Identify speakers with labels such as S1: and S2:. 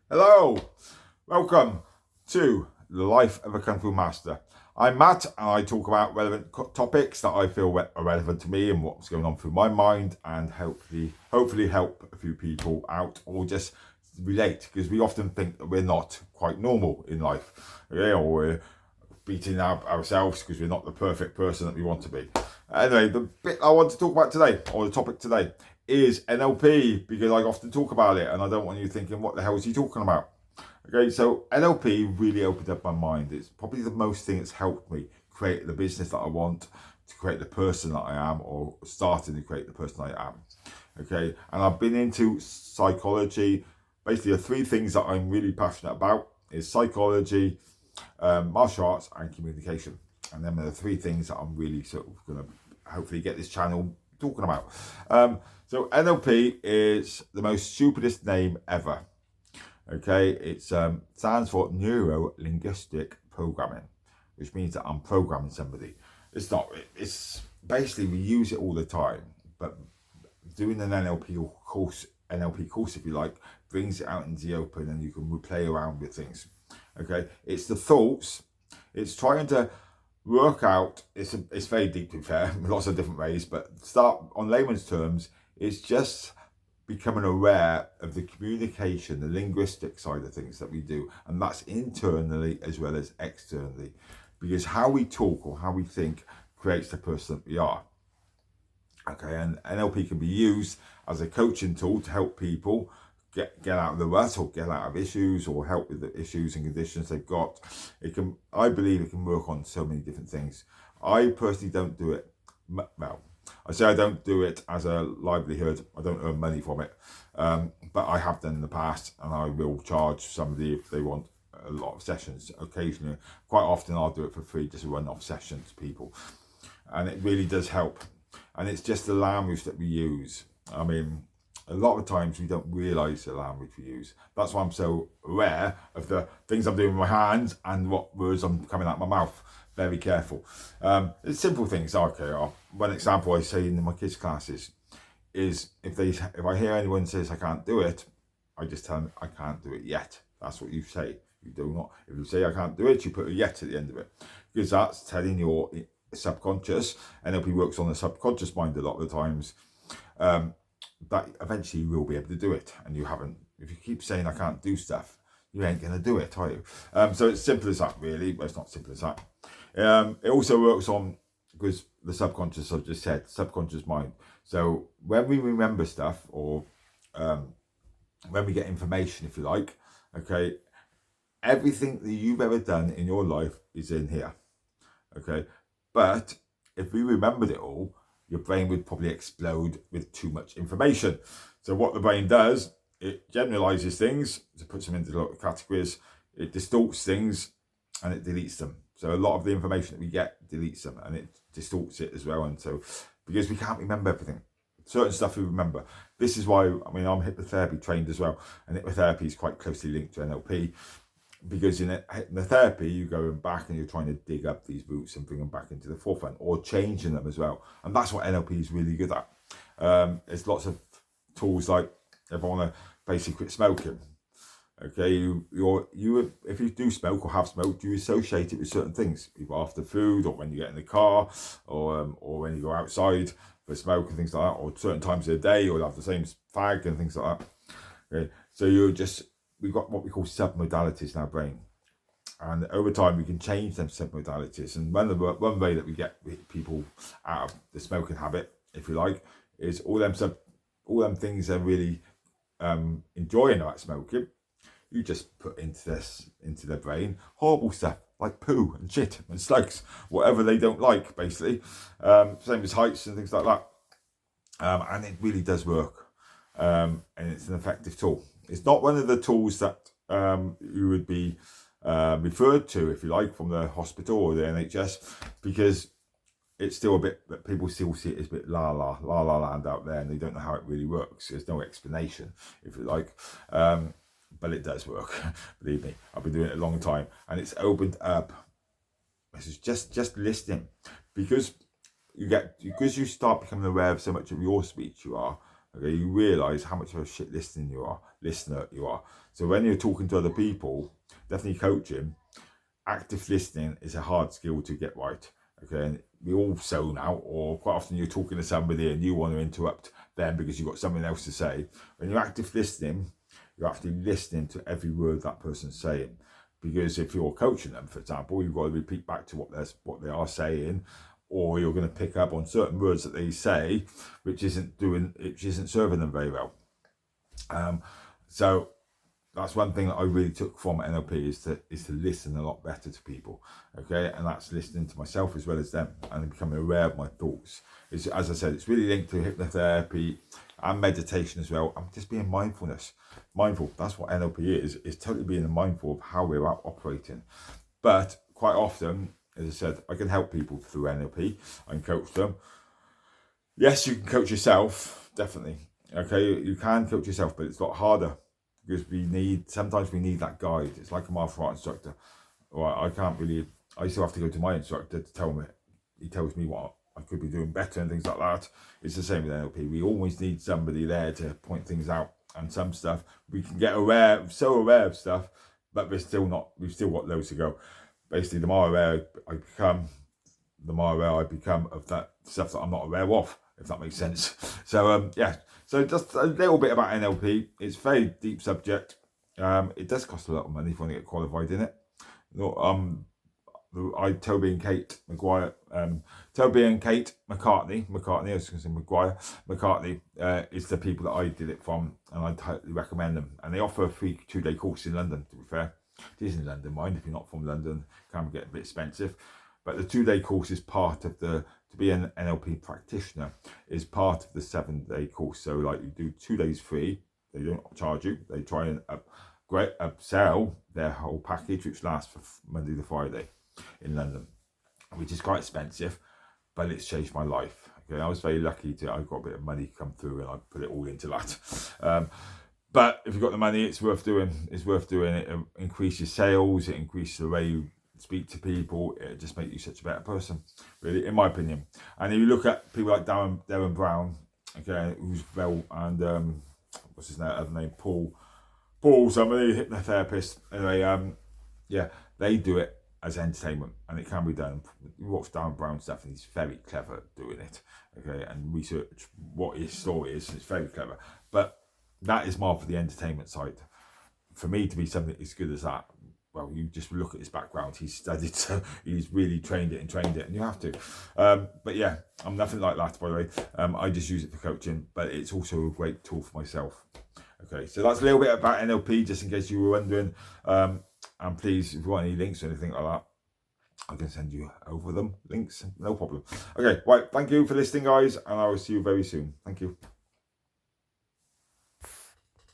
S1: Hello, welcome to the Life of a Kung Fu Master. I'm Matt, and I talk about relevant topics that I feel are relevant to me and what's going on through my mind, and hopefully help a few people out or just relate, because we often think that we're not quite normal in life, okay? Or we're beating up ourselves because we're not the perfect person that we want to be. Anyway, the bit I want to talk about today, or the topic today, is NLP, because I often talk about it and I don't want you thinking, what the hell is he talking about? Okay, so NLP really opened up my mind. It's probably the most thing that's helped me create the business that I want, to create the person that I am, or starting to create the person I am. Okay, and I've been into psychology. Basically, the three things that I'm really passionate about is psychology, martial arts, and communication. And them are the three things that I'm really sort of going to hopefully get this channel talking about. So NLP is the most stupidest name ever. Okay, it stands for Neuro-Linguistic Programming, which means that I'm programming somebody. It's not. It's basically, we use it all the time, but doing an NLP course, if you like, brings it out into the open, and you can play around with things. Okay, it's the thoughts. It's trying to work out. It's very deep, to be fair, lots of different ways. But start on layman's terms. It's just becoming aware of the communication, the linguistic side of things that we do, and that's internally as well as externally, because how we talk or how we think creates the person that we are. Okay, and NLP can be used as a coaching tool to help people get out of the rut, or get out of issues, or help with the issues and conditions they've got. I believe it can work on so many different things. I personally don't do it. Well, I say I don't do it as a livelihood. I don't earn money from it, but I have done in the past, and I will charge somebody if they want a lot of sessions. Occasionally, quite often, I'll do it for free, just a run-off session to people, and it really does help. And it's just the language that we use. I mean, a lot of times we don't realise the language we use. That's why I'm so aware of the things I'm doing with my hands and what words I'm coming out of my mouth. Very careful. It's simple things. Okay, one example I say in my kids' classes is if I hear anyone says I can't do it, I just tell them I can't do it yet. That's what you say. You do not. If you say I can't do it, you put a yet at the end of it, because that's telling your subconscious. NLP works on the subconscious mind a lot of the times. That eventually you will be able to do it, and you haven't. If you keep saying I can't do stuff, you ain't gonna do it, are you? So it's simple as that, really. But it's not simple as that. It also works on, because the subconscious, I've just said, subconscious mind. So when we remember stuff, or when we get information, if you like, okay, everything that you've ever done in your life is in here. Okay, but if we remembered it all, your brain would probably explode with too much information. So what the brain does, it generalizes things, it puts them into a lot of categories, it distorts things, and it deletes them. So a lot of the information that we get deletes them, and it distorts it as well. And so, because we can't remember everything, certain stuff we remember. This is why, I mean, I'm hypnotherapy trained as well, and hypnotherapy is quite closely linked to NLP, because in hypnotherapy, you're going back and you're trying to dig up these roots and bring them back into the forefront, or changing them as well. And that's what NLP is really good at. There's lots of tools, like if I want to basically quit smoking. Okay, you if you do smoke or have smoked, you associate it with certain things, either after food, or when you get in the car, or when you go outside for smoke and things like that, or certain times of the day, you'll have the same fag and things like that. Okay, so we've got what we call submodalities in our brain, and over time we can change them submodalities. And one way that we get people out of the smoking habit, if you like, is all them things they're really enjoying about smoking, you just put into their brain horrible stuff like poo and shit and slugs, whatever they don't like, basically. Same as heights and things like that. And it really does work, and it's an effective tool. It's not one of the tools that you would be referred to, if you like, from the hospital or the NHS, because it's still a bit, that people still see it as a bit la land out there, and they don't know how it really works. There's no explanation, if you like. But it does work. Believe me, I've been doing it a long time, and it's opened up. This is just listening, because you start becoming aware of so much of your speech you are. Okay, you realise how much of a shit listener you are. So when you're talking to other people, definitely coaching, active listening is a hard skill to get right. Okay, and we all zone out, or quite often you're talking to somebody and you want to interrupt them because you've got something else to say. When you're active listening, you're actually listening to every word that person's saying. Because if you're coaching them, for example, you've got to repeat back to what they are saying, or you're going to pick up on certain words that they say, which isn't serving them very well. So that's one thing that I really took from NLP is to listen a lot better to people, okay, and that's listening to myself as well as them and becoming aware of my thoughts. It's, as I said, it's really linked to hypnotherapy and meditation as well. I'm just being mindful. That's what NLP is totally being mindful of how we're operating. But quite often, as I said, I can help people through NLP. I can coach them. Yes, you can coach yourself, definitely. Okay, you can coach yourself, but it's a lot harder. Because sometimes we need that guide. It's like a martial art instructor. I still have to go to my instructor to tell me, he tells me what I could be doing better and things like that. It's the same with NLP. We always need somebody there to point things out, and some stuff we can get so aware of stuff, but we've still got loads to go. Basically, the more aware I become of that stuff that I'm not aware of, if that makes sense. So yeah. So just a little bit about NLP. It's a very deep subject. It does cost a lot of money if you want to get qualified in it. Toby and Kate McGuire, Toby and Kate McCartney, I was going to say McCartney is the people that I did it from, and I totally recommend them. And they offer a free 2-day course in London, to be fair. It is in London, mind, if you're not from London, it can get a bit expensive. But the 2-day course is part of to be an NLP practitioner is part of the 7-day course. So like you do 2 days free, they don't charge you. They try and upsell their whole package, which lasts for Monday to Friday in London, which is quite expensive, but it's changed my life. Okay, I was very lucky I got a bit of money come through and I put it all into that. But if you've got the money, it's worth doing. It increases sales, it increases the way you speak to people. It just makes you such a better person, really, in my opinion. And if you look at people like Darren Brown, okay, who's well, and what's his other name, Paul, somebody, hypnotherapist. Anyway, yeah, they do it as entertainment, and it can be done. You watch Darren Brown stuff, and he's very clever at doing it. Okay, and research what his story is. It's very clever, but that is more for the entertainment side. For me to be something as good as that, well, you just look at his background. He's studied, so he's really trained it, and you have to. But yeah, I'm nothing like that, by the way. I just use it for coaching, but it's also a great tool for myself. Okay, so that's a little bit about NLP, just in case you were wondering. And please, if you want any links or anything like that, I can send you over them links, no problem. Okay, right, thank you for listening, guys, and I will see you very soon. Thank you.